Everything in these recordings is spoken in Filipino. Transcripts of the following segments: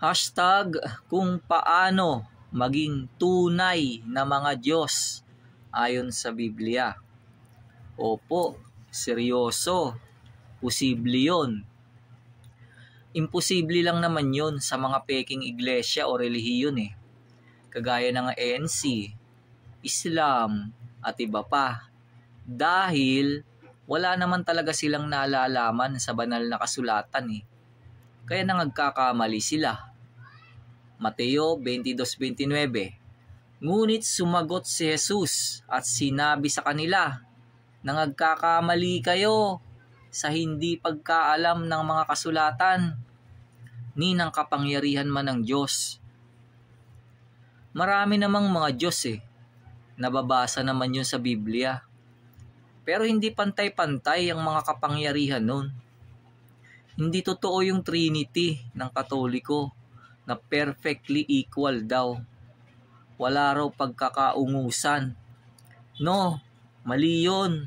Hashtag kung paano maging tunay na mga Diyos ayon sa Biblia. Opo, seryoso. Posible yun. Imposible lang naman yun sa mga peking iglesia o relihiyon eh. Kagaya ng ANC, Islam at iba pa. Dahil wala naman talaga silang nalalaman sa banal na kasulatan eh. Kaya nagkakamali sila. Mateo 22:29. Ngunit sumagot si Jesus at sinabi sa kanila, nagkakamali kayo sa hindi pagkaalam ng mga kasulatan, ni ng kapangyarihan man ng Diyos. Marami namang mga Diyos eh. Nababasa naman yun sa Biblia. Pero hindi pantay-pantay ang mga kapangyarihan nun. Hindi totoo yung Trinity ng Katoliko na perfectly equal daw. Wala raw pagkakaungusan. No, mali yun.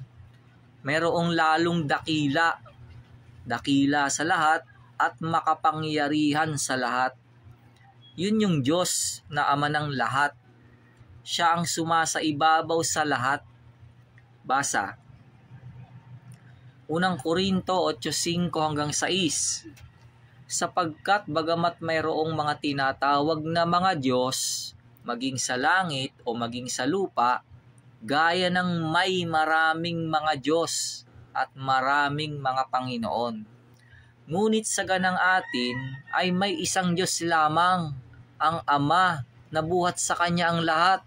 Merong lalong dakila. Dakila sa lahat at makapangyarihan sa lahat. Yun yung Diyos na Ama ng lahat. Siya ang sumasaibabaw sa lahat. Basa. Unang Korinto 8:5-6. Sapagkat bagamat mayroong mga tinatawag na mga Diyos, maging sa langit o maging sa lupa, gaya ng may maraming mga Diyos at maraming mga Panginoon. Ngunit sa ganang atin ay may isang Diyos lamang, ang Ama, na buhat sa Kanya ang lahat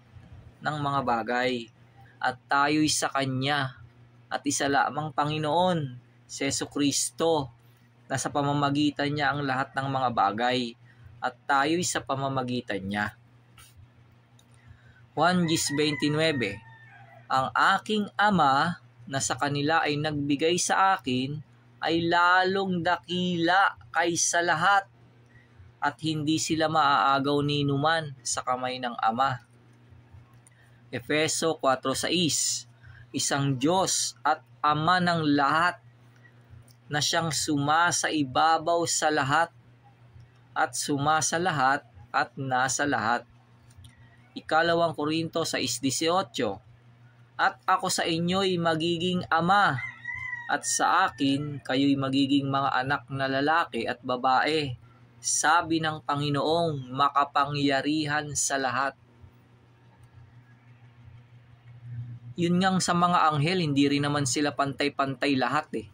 ng mga bagay. At tayo'y sa Kanya at isa lamang Panginoon, si Jesucristo, na sa pamamagitan niya ang lahat ng mga bagay at tayo'y sa pamamagitan niya. Juan 10:29. Ang aking Ama na sa kanila ay nagbigay sa akin ay lalong dakila kaysa lahat at hindi sila maaagaw ni numan sa kamay ng Ama. Efeso 4:6. Isang Diyos at Ama ng lahat na siyang sumasaibabaw sa lahat at sumasalahat at nasa lahat. Ikalawang Korinto 6:18. At ako sa inyo'y magiging ama at sa akin kayo'y magiging mga anak na lalaki at babae, sabi ng Panginoong makapangyarihan sa lahat. Yun ngang sa mga anghel, hindi rin naman sila pantay-pantay lahat eh.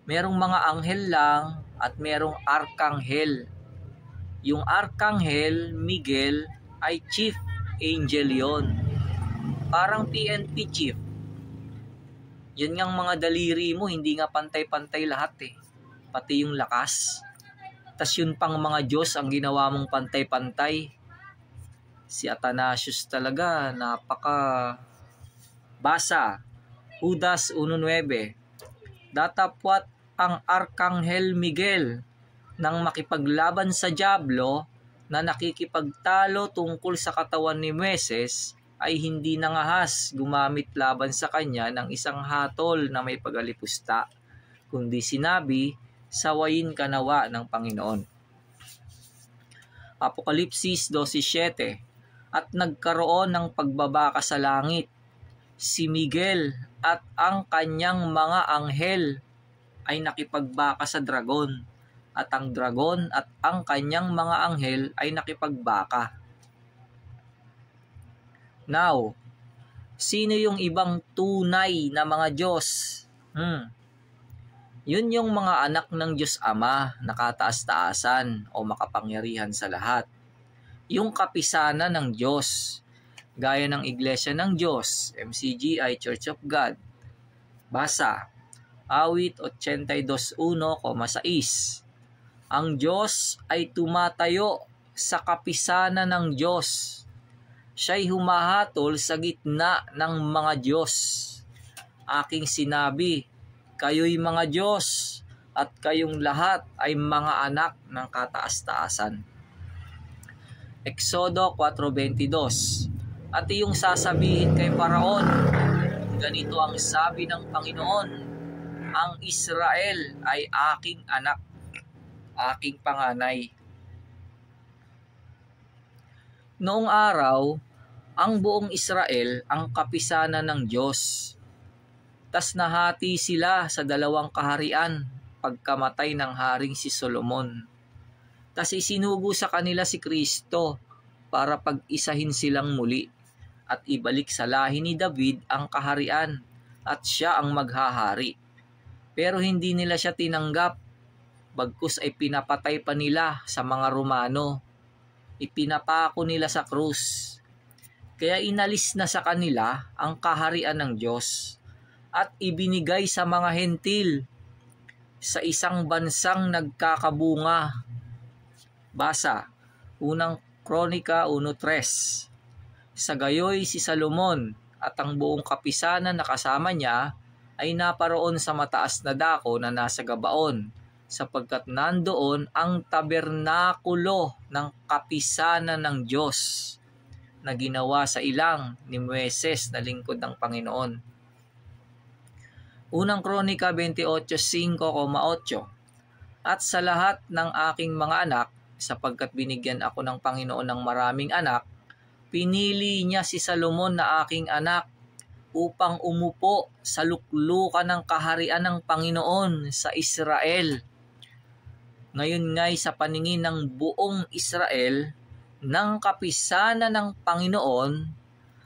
Merong mga anghel lang at merong arkanghel. Yung arkanghel, Miguel, ay chief angel yon. Parang PNP chief. Yun ngang mga daliri mo, hindi nga pantay-pantay lahat eh. Pati yung lakas. Tas yun pang mga Diyos ang ginawa mong pantay-pantay. Si Athanasius talaga, napaka... Basa, Judas 1:9. Datapwat ang Arkanghel Miguel nang makipaglaban sa Diablo na nakikipagtalo tungkol sa katawan ni Moises ay hindi nangahas gumamit laban sa kanya ng isang hatol na may pagalipusta, kundi sinabi, sawayin ka nawa ng Panginoon. Apokalipsis 12:7. At nagkaroon ng pagbabaka sa langit. Si Miguel at ang kanyang mga anghel ay nakipagbaka sa dragon, at ang dragon at ang kanyang mga anghel ay nakipagbaka. Now, sino yung ibang tunay na mga Diyos? Yun yung mga anak ng Diyos Ama, nakataas-taasan o makapangyarihan sa lahat. Yung kapisanan ng Diyos, gaya ng Iglesia ng Diyos, MCGI, Church of God. Basa, Awit 82:1-6. Ang Diyos ay tumatayo sa kapisanan ng Diyos. Siya'y humahatol sa gitna ng mga Diyos. Aking sinabi, kayo'y mga Diyos at kayong lahat ay mga anak ng kataas-taasan. Exodo 4:22. At iyong sasabihin kay Paraon, ganito ang sabi ng Panginoon, ang Israel ay aking anak, aking panganay. Noong araw, ang buong Israel ang kapisanan ng Diyos. Tas nahati sila sa dalawang kaharian pagkamatay ng haring si Solomon. Tas isinugo sa kanila si Kristo para pag-isahin silang muli at ibalik sa lahi ni David ang kaharian at siya ang maghahari. Pero hindi nila siya tinanggap, bagkus ay pinapatay pa nila sa mga Romano. Ipinapako nila sa krus. Kaya inalis na sa kanila ang kaharian ng Diyos at ibinigay sa mga hentil sa isang bansang nagkakabunga. Basa, unang Kronika 1:3. Sa gayoy si Salomon at ang buong kapisanan na kasama niya ay naparoon sa mataas na dako na nasa Gabaon, sapagkat nandoon ang tabernakulo ng kapisanan ng Diyos na ginawa sa ilang ni Moises na lingkod ng Panginoon. Unang Kronika 28:5-8. At sa lahat ng aking mga anak, sapagkat binigyan ako ng Panginoon ng maraming anak, pinili niya si Salomon na aking anak upang umupo sa luklukan ng kaharian ng Panginoon sa Israel. Ngayon nga'y sa paningin ng buong Israel, ng kapisanan ng Panginoon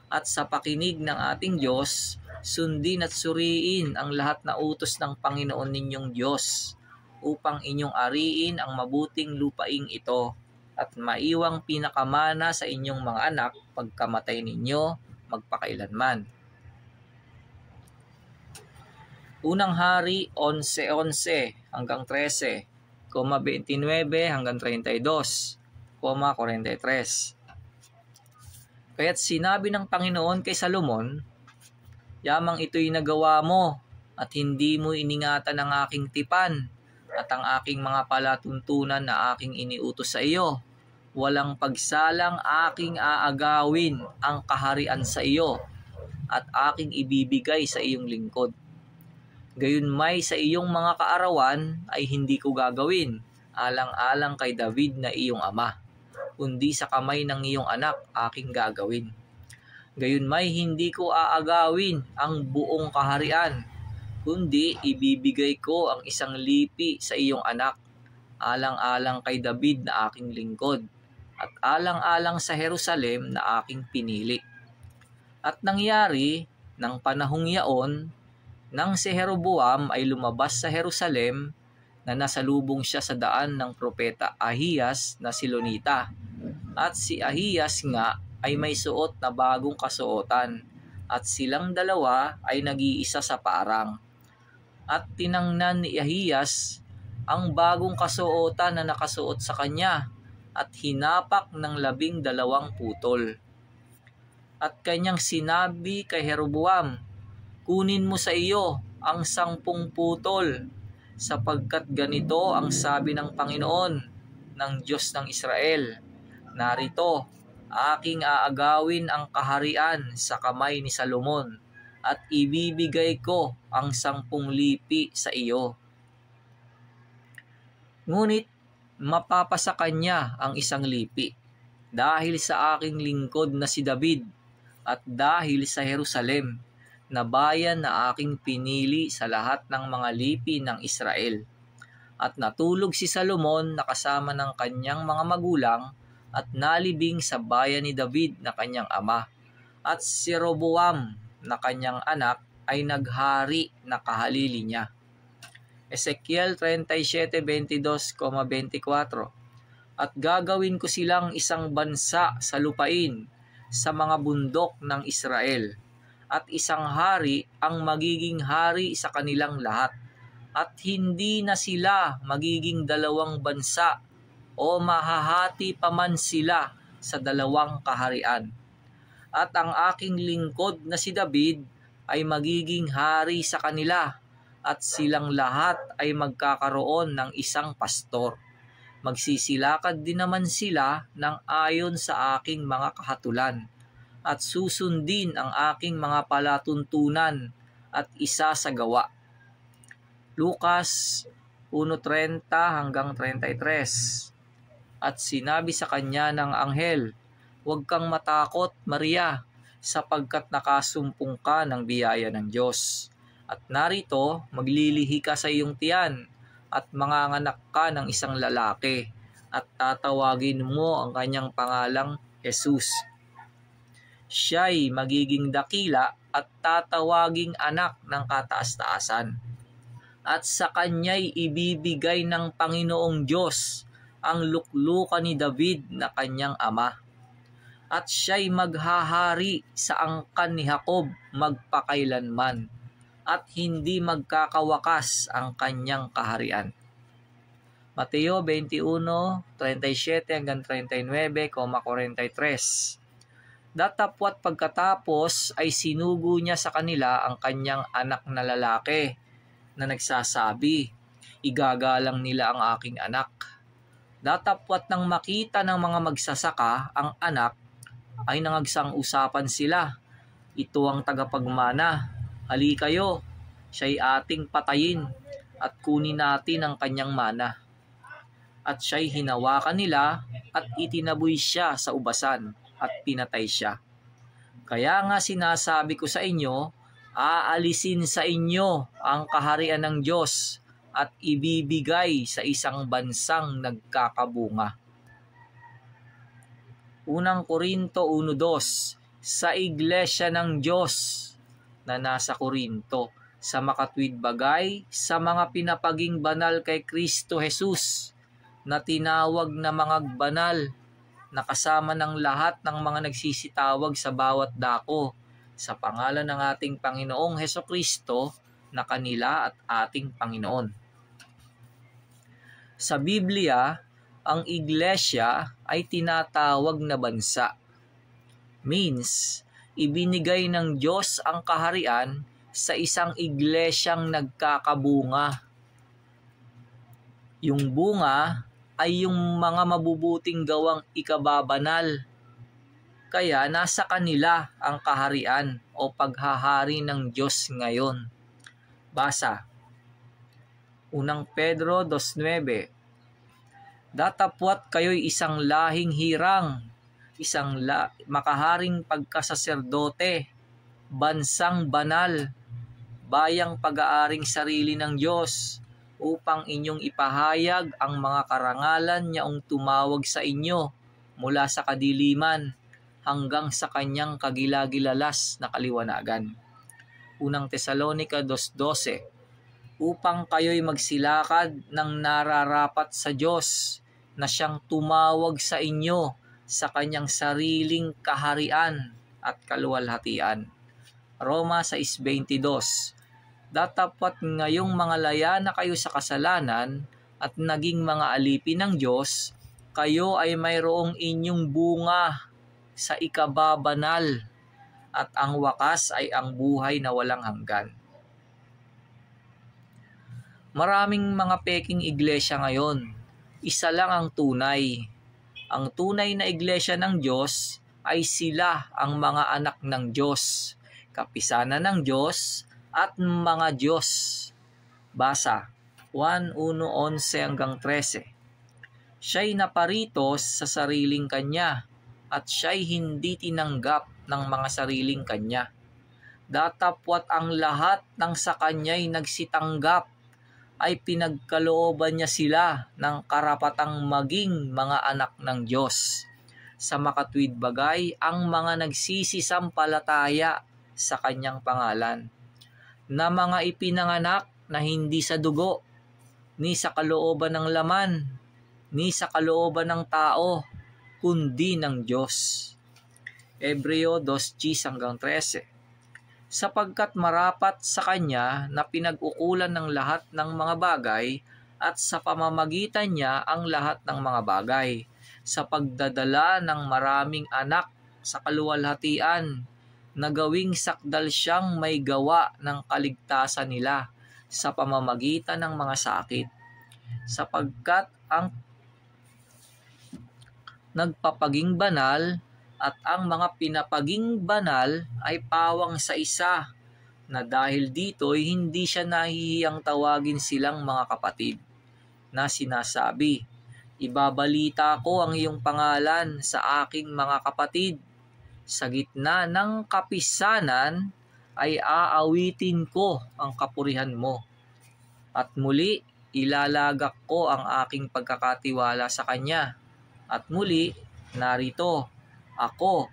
at sa pakinig ng ating Diyos, sundin at suriin ang lahat na utos ng Panginoon ninyong Diyos upang inyong ariin ang mabuting lupaing ito at maiwang pinakamana sa inyong mga anak pagkamatay ninyo magpakailanman. Unang Hari 11:11 hanggang 13, 29 hanggang 32, 43. Kaya't sinabi ng Panginoon kay Salomon, yamang ito'y nagawa mo at hindi mo iningatan ang aking tipan at ang aking mga palatuntunan na aking iniutos sa iyo. Walang pagsalang aking aagawin ang kaharian sa iyo at aking ibibigay sa iyong lingkod. Gayunmay sa iyong mga kaarawan ay hindi ko gagawin, alang-alang kay David na iyong ama, kundi sa kamay ng iyong anak aking gagawin. Gayunmay hindi ko aagawin ang buong kaharian, kundi ibibigay ko ang isang lipi sa iyong anak, alang-alang kay David na aking lingkod, at alang-alang sa Jerusalem na aking pinili. At nangyari, ng panahong yaon, nang si Jeroboam ay lumabas sa Jerusalem, na nasalubong siya sa daan ng propeta Ahiyas na Silonita. At si Ahiyas nga ay may suot na bagong kasuotan, at silang dalawa ay nag-iisa sa parang. At tinangnan ni Ahiyas ang bagong kasuotan na nakasuot sa kanya at hinapak ng 12 putol. At kanyang sinabi kay Jeroboam, kunin mo sa iyo ang 10 putol, sapagkat ganito ang sabi ng Panginoon, ng Diyos ng Israel, narito, aking aagawin ang kaharian sa kamay ni Salomon at ibibigay ko ang 10 lipi sa iyo. Ngunit mapapasa kanya ang 1 lipi dahil sa aking lingkod na si David at dahil sa Jerusalem na bayan na aking pinili sa lahat ng mga lipi ng Israel. At natulog si Salomon na kasama ng kanyang mga magulang at nalibing sa bayan ni David na kanyang ama. At si Roboam na kanyang anak ay naghari na kahalili niya. Ezekiel 37:22-24. At gagawin ko silang isang bansa sa lupain sa mga bundok ng Israel, at isang hari ang magiging hari sa kanilang lahat, at hindi na sila magiging 2 bansa o mahahati pa man sila sa 2 kaharian. At ang aking lingkod na si David ay magiging hari sa kanila, at silang lahat ay magkakaroon ng isang pastor. Magsisilakad din naman sila ng ayon sa aking mga kahatulan, at susundin ang aking mga palatuntunan at isasagawa. Lucas 1:30-33. At sinabi sa kanya ng anghel, Huwag kang matakot, Maria, sapagkat nakasumpong ka ng biyaya ng Diyos. At narito, maglilihi ka sa iyong tiyan, at manganganak ka ng isang lalaki, at tatawagin mo ang kanyang pangalang Jesus. Siya'y magiging dakila at tatawaging anak ng kataas-taasan. At sa kanya'y ibibigay ng Panginoong Diyos ang luklukan ni David na kanyang ama. At siya'y maghahari sa angkan ni Jacob magpakailanman, at hindi magkakawakas ang kanyang kaharian. Mateo 21:37 hanggang 39:43. Datapwat pagkatapos ay sinugo niya sa kanila ang kanyang anak na lalaki na nagsasabi, "Igagalang nila ang aking anak." Datapwat nang makita ng mga magsasaka ang anak, ay nangagsang-usapan sila. "Ito ang tagapagmana. Hali kayo, siya'y ating patayin at kunin natin ang kanyang mana." At siya'y hinawakan nila at itinaboy siya sa ubasan at pinatay siya. Kaya nga sinasabi ko sa inyo, aalisin sa inyo ang kaharian ng Diyos at ibibigay sa isang bansang nagkakabunga. Unang Korinto 1:2. Sa iglesia ng Diyos na nasa Korinto, sa makatwid bagay, sa mga pinapaging banal kay Kristo Jesus, na tinawag na mga banal, nakasama ng lahat ng mga nagsisitawag sa bawat dako, sa pangalan ng ating Panginoong Hesukristo na kanila at ating Panginoon. Sa Biblia, ang iglesia ay tinatawag na bansa. Means, ibinigay ng Diyos ang kaharian sa isang iglesyang nagkakabunga. Yung bunga ay yung mga mabubuting gawang ikababanal. Kaya nasa kanila ang kaharian o paghahari ng Diyos ngayon. Basa. Unang Pedro 2:9. Datapwat kayo'y isang lahing hirang, isang makaharing pagkasaserdote, bansang banal, bayang pag-aaring sarili ng Diyos, upang inyong ipahayag ang mga karangalan niyaong tumawag sa inyo mula sa kadiliman hanggang sa kanyang kagilagilalas na kaliwanagan. Unang Tesalonica 2:12. Upang kayo'y magsilakad ng nararapat sa Diyos na siyang tumawag sa inyo sa kanyang sariling kaharian at kaluwalhatian. Roma 6:22. Datapwat ngayong mga laya na kayo sa kasalanan at naging mga alipin ng Diyos, kayo ay mayroong inyong bunga sa ikababanal, at ang wakas ay ang buhay na walang hanggan. Maraming mga peking iglesia ngayon. Isa lang ang tunay. Ang tunay na iglesia ng Diyos ay sila ang mga anak ng Diyos, kapisanan ng Diyos, at mga Diyos. Basa, 1:11 hanggang 13. Siya'y naparitos sa sariling kanya, at siya'y hindi tinanggap ng mga sariling kanya. Datapwat ang lahat ng sa kanya'y nagsitanggap, ay pinagkalooban niya sila ng karapatang maging mga anak ng Diyos. Sa makatwid bagay, ang mga nagsisisampalataya sa kanyang pangalan, na mga ipinanganak na hindi sa dugo, ni sa kalooban ng laman, ni sa kalooban ng tao, kundi ng Diyos. Hebreo 2:10 hanggang 13. Sapagkat marapat sa kanya na pinag-ukulan ng lahat ng mga bagay, at sa pamamagitan niya ang lahat ng mga bagay, sa pagdadala ng maraming anak sa kaluwalhatian, na gawing sakdal siyang may gawa ng kaligtasan nila sa pamamagitan ng mga sakit, sapagkat ang nagpapaging banal at ang mga pinapaging banal ay pawang sa isa, na dahil dito'y hindi siya nahihiyang tawagin silang mga kapatid, na sinasabi, Ibabalita ko ang iyong pangalan sa aking mga kapatid. Sa gitna ng kapisanan ay aawitin ko ang kapurihan mo. At muli, ilalagak ko ang aking pagkakatiwala sa Kanya. At muli, narito, ako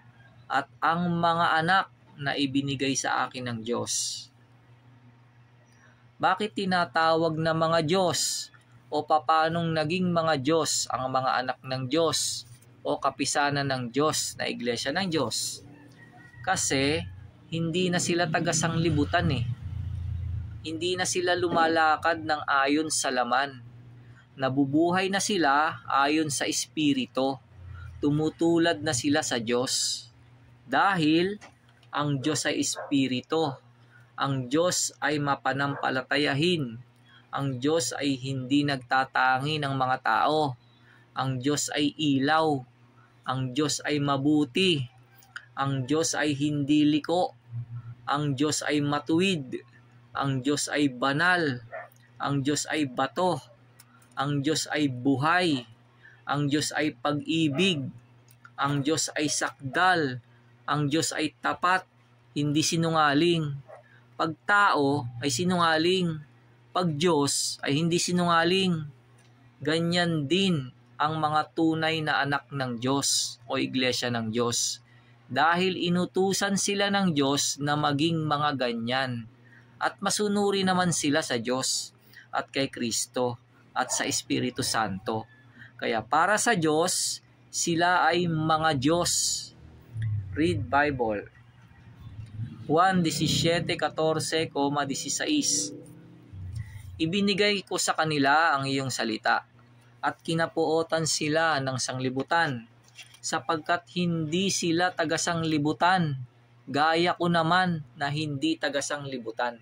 at ang mga anak na ibinigay sa akin ng Diyos. Bakit tinatawag na mga Diyos? O papanong naging mga Diyos ang mga anak ng Diyos o kapisanan ng Diyos na iglesia ng Diyos? Kasi hindi na sila taga-sanglibutan eh. Hindi na sila lumalakad ng ayon sa laman. Nabubuhay na sila ayon sa Espiritu. Tumutulad na sila sa Diyos. Dahil ang Diyos ay Espiritu. Ang Diyos ay mapanampalatayahin. Ang Diyos ay hindi nagtatangi ng mga tao. Ang Diyos ay ilaw. Ang Diyos ay mabuti. Ang Diyos ay hindi liko. Ang Diyos ay matuwid. Ang Diyos ay banal. Ang Diyos ay bato. Ang Diyos ay buhay. Ang Diyos ay pag-ibig. Ang Diyos ay sakdal. Ang Diyos ay tapat, hindi sinungaling. Pag tao ay sinungaling. Pag Diyos ay hindi sinungaling. Ganyan din ang mga tunay na anak ng Diyos o iglesia ng Diyos. Dahil inutusan sila ng Diyos na maging mga ganyan. At masunuri naman sila sa Diyos at kay Kristo at sa Espiritu Santo. Kaya para sa Diyos, sila ay mga Diyos. Read Bible. Juan 17:14-16. Ibinigay ko sa kanila ang iyong salita at kinapuotan sila ng sanglibutan sapagkat hindi sila taga-sanglibutan, gaya ko naman na hindi taga-sanglibutan.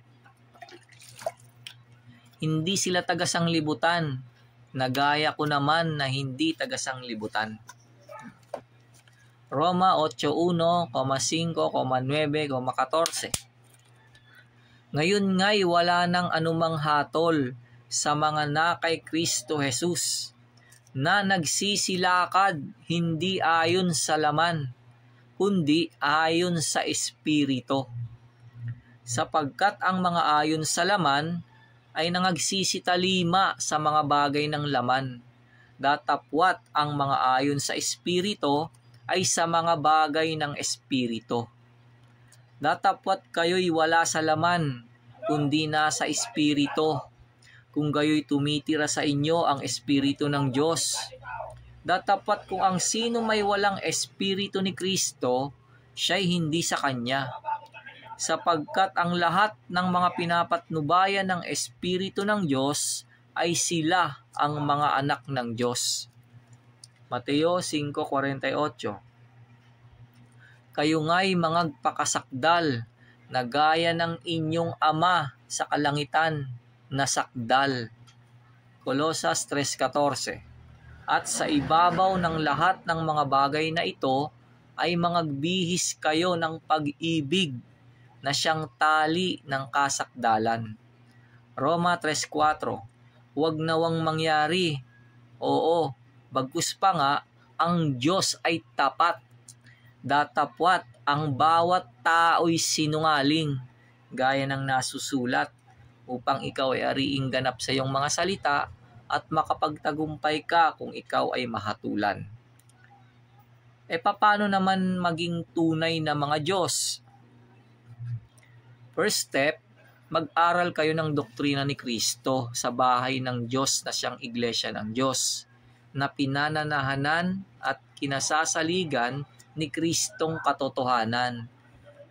Hindi sila taga-sanglibutan, na gaya ko naman na hindi taga-sanglibutan. Roma 8:1, 5, 9, 14. Ngayon nga'y wala nang anumang hatol sa mga na kay Kristo Jesus na nagsisilakad hindi ayon sa laman, kundi ayon sa Espiritu. Sapagkat ang mga ayon sa laman ay nangagsisitalima sa mga bagay ng laman, datapwat ang mga ayon sa Espiritu ay sa mga bagay ng Espiritu. Datapwat kayo'y wala sa laman, kundi nasa Espiritu, kung gayo'y tumitira sa inyo ang Espiritu ng Diyos. Datapwat kung ang sino may walang Espiritu ni Kristo, siya'y hindi sa Kanya. Sapagkat ang lahat ng mga pinapatnubayan ng Espiritu ng Diyos ay sila ang mga anak ng Diyos. Mateo 5:48. Kayo nga'y mga pakasakdal na gaya ng inyong ama sa kalangitan na sakdal. Colosas 3:14. At sa ibabaw ng lahat ng mga bagay na ito ay mangagbihis kayo ng pag-ibig na siyang tali ng kasakdalan. Roma 3:4. Huwag nawang mangyari. Oo, bagkus pa nga, ang Diyos ay tapat. Datapwat ang bawat tao'y sinungaling, gaya ng nasusulat, upang ikaw ay ariing ganap sa iyong mga salita at makapagtagumpay ka kung ikaw ay mahatulan. Paano naman maging tunay na mga Diyos? First step, mag-aral kayo ng doktrina ni Kristo sa bahay ng Diyos na siyang iglesia ng Diyos, na pinananahanan at kinasasaligan ni Kristong katotohanan.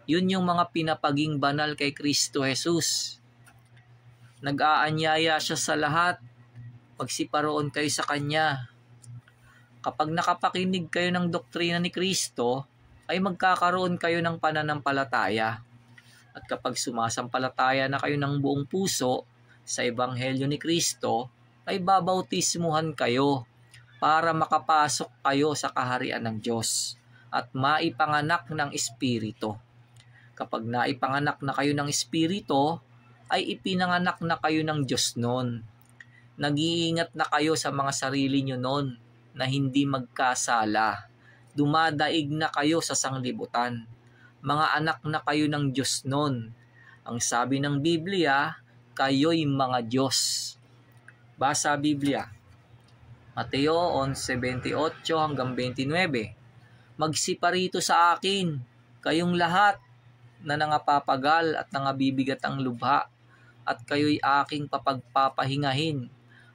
Yun yung mga pinapaging banal kay Kristo Jesus. Nag-aanyaya siya sa lahat. Pagsiparoon kayo sa Kanya. Kapag nakapakinig kayo ng doktrina ni Kristo, ay magkakaroon kayo ng pananampalataya. At kapag sumasampalataya na kayo ng buong puso sa Ebanghelyo ni Kristo, ay babautismuhan kayo para makapasok kayo sa kaharian ng Diyos at maipanganak ng Espiritu. Kapag naipanganak na kayo ng Espiritu, ay ipinanganak na kayo ng Diyos noon. Nag-iingat na kayo sa mga sarili nyo noon na hindi magkasala. Dumadaig na kayo sa sanglibutan. Mga anak na kayo ng Diyos nun. Ang sabi ng Biblia, kayo'y mga Diyos. Basa Biblia. Mateo 11:28 hanggang 29. Magsiparito sa akin, kayong lahat na nangapapagal at nangabibigat ang lubha, at kayo'y aking papagpapahingahin.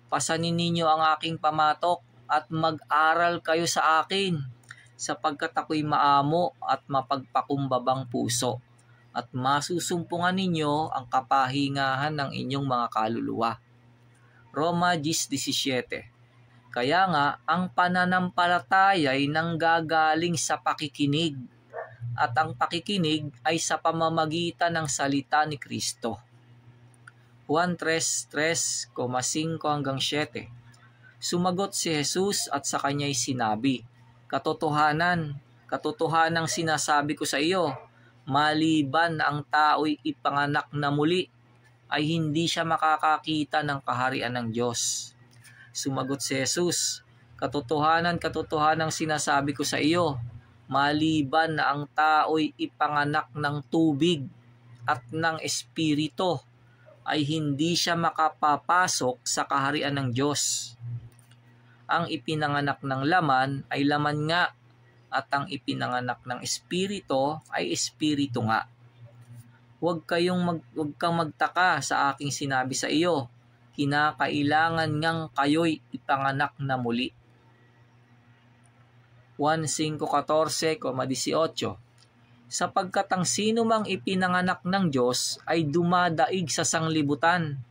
Pasanin ninyo ang aking pamatok at mag-aral kayo sa akin, sapagkat ako'y maamo at mapagpakumbabang puso, at masusumpungan ninyo ang kapahingahan ng inyong mga kaluluwa. Roma 10:17. Kaya nga, ang pananampalataya ay nanggagaling sa pakikinig, at ang pakikinig ay sa pamamagitan ng salita ni Kristo. Juan 3:3-5 hanggang 7. Sumagot si Jesus at sa kanya'y sinabi, katotohanang sinasabi ko sa iyo, maliban na ang tao'y ipanganak na muli, ay hindi siya makakakita ng kaharian ng Diyos. Sumagot si Jesus, katotohanang sinasabi ko sa iyo, maliban na ang tao'y ipanganak ng tubig at ng espiritu, ay hindi siya makapapasok sa kaharian ng Diyos. Ang ipinanganak ng laman ay laman nga, at ang ipinanganak ng espiritu ay espiritu nga. Huwag kang magtaka sa aking sinabi sa iyo, kinakailangan ngang kayo'y ipanganak na muli. 1:5-14-18. Sapagkat ang sino mang ipinanganak ng Diyos ay dumadaig sa sanglibutan,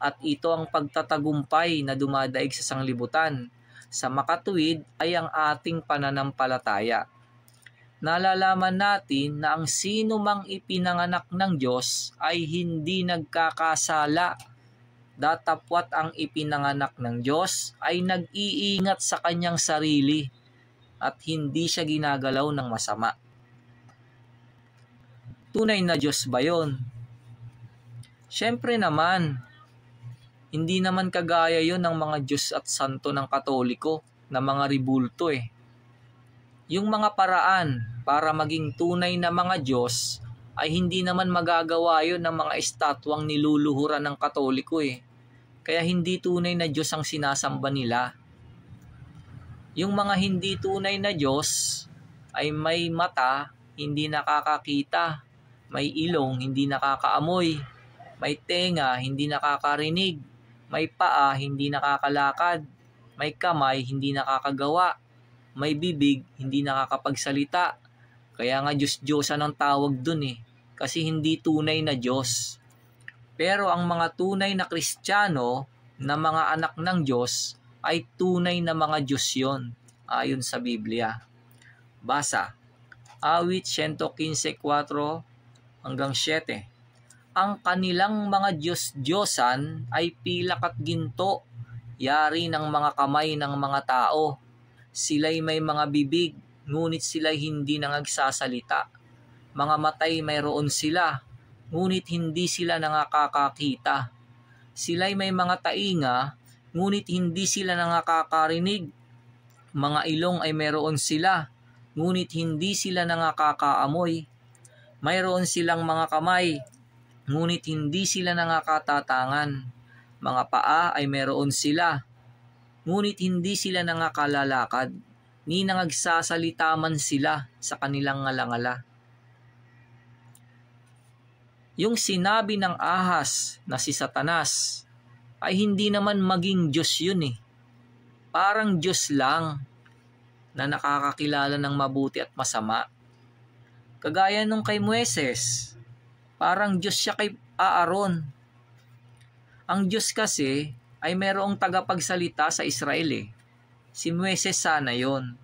at ito ang pagtatagumpay na dumadaig sa sanglibutan. Sa makatuwid ay ang ating pananampalataya. Nalalaman natin na ang sino mang ipinanganak ng Diyos ay hindi nagkakasala. Datapwat ang ipinanganak ng Diyos ay nag-iingat sa kanyang sarili at hindi siya ginagalaw ng masama. Tunay na Diyos ba yun? Siyempre naman, hindi naman kagaya yon ng mga Diyos at Santo ng Katoliko na mga ribulto eh. Yung mga paraan para maging tunay na mga Diyos ay hindi naman magagawa yon ng mga estatwang niluluhuran ng Katoliko eh. Kaya hindi tunay na Diyos ang sinasamba nila. Yung mga hindi tunay na Diyos ay may mata, hindi nakakakita, may ilong, hindi nakakaamoy, may tenga, hindi nakakarinig, may paa, hindi nakakalakad, may kamay, hindi nakakagawa, may bibig, hindi nakakapagsalita. Kaya nga Diyos-Diyosan ang tawag dun eh, kasi hindi tunay na Diyos. Pero ang mga tunay na Kristiyano na mga anak ng Diyos ay tunay na mga Diyos yon, ayon sa Biblia. Basa, Awit 115:4-7. Ang kanilang mga Diyos-Diyosan ay pilak at ginto, yari ng mga kamay ng mga tao. Sila'y may mga bibig, ngunit sila'y hindi nangagsasalita. Mga matay mayroon sila, ngunit hindi sila nakakakita. Sila'y may mga tainga, ngunit hindi sila nakakarinig. Mga ilong ay mayroon sila, ngunit hindi sila nakakaamoy. Mayroon silang mga kamay, ngunit hindi sila nakakatatangan. Mga paa ay mayroon sila, ngunit hindi sila nakakalalakad, ni nangagsasalita man sila sa kanilang ngalangala. Yung sinabi ng ahas na si Satanas ay hindi naman maging Diyos yun eh. Parang Diyos lang na nakakakilala ng mabuti at masama. Kagaya nung kay Moises, parang Diyos siya kay Aaron. Ang Diyos kasi ay mayroong tagapagsalita sa Israel eh. Si Moises sana yon.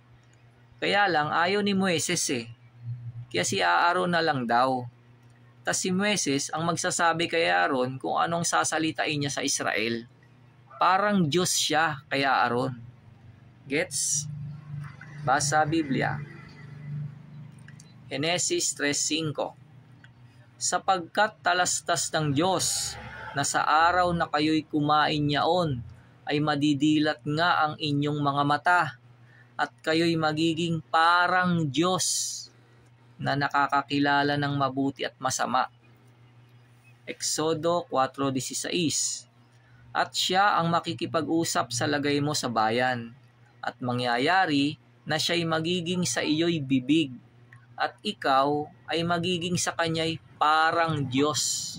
Kaya lang ayaw ni Moises eh. Kaya si Aaron na lang daw. Tas si Moises ang magsasabi kay Aaron kung anong sasalitain niya sa Israel. Parang Diyos siya kay Aaron. Gets? Basa Biblia. Genesis 3:5. Sapagkat talastas ng Diyos na sa araw na kayo'y kumain niyaon ay madidilat nga ang inyong mga mata at kayo'y magiging parang Diyos na nakakakilala ng mabuti at masama. Exodo 4:16. At siya ang makikipag-usap sa lagay mo sa bayan, at mangyayari na siya'y magiging sa iyo'y bibig, at ikaw ay magiging sa kanya'y parang Diyos.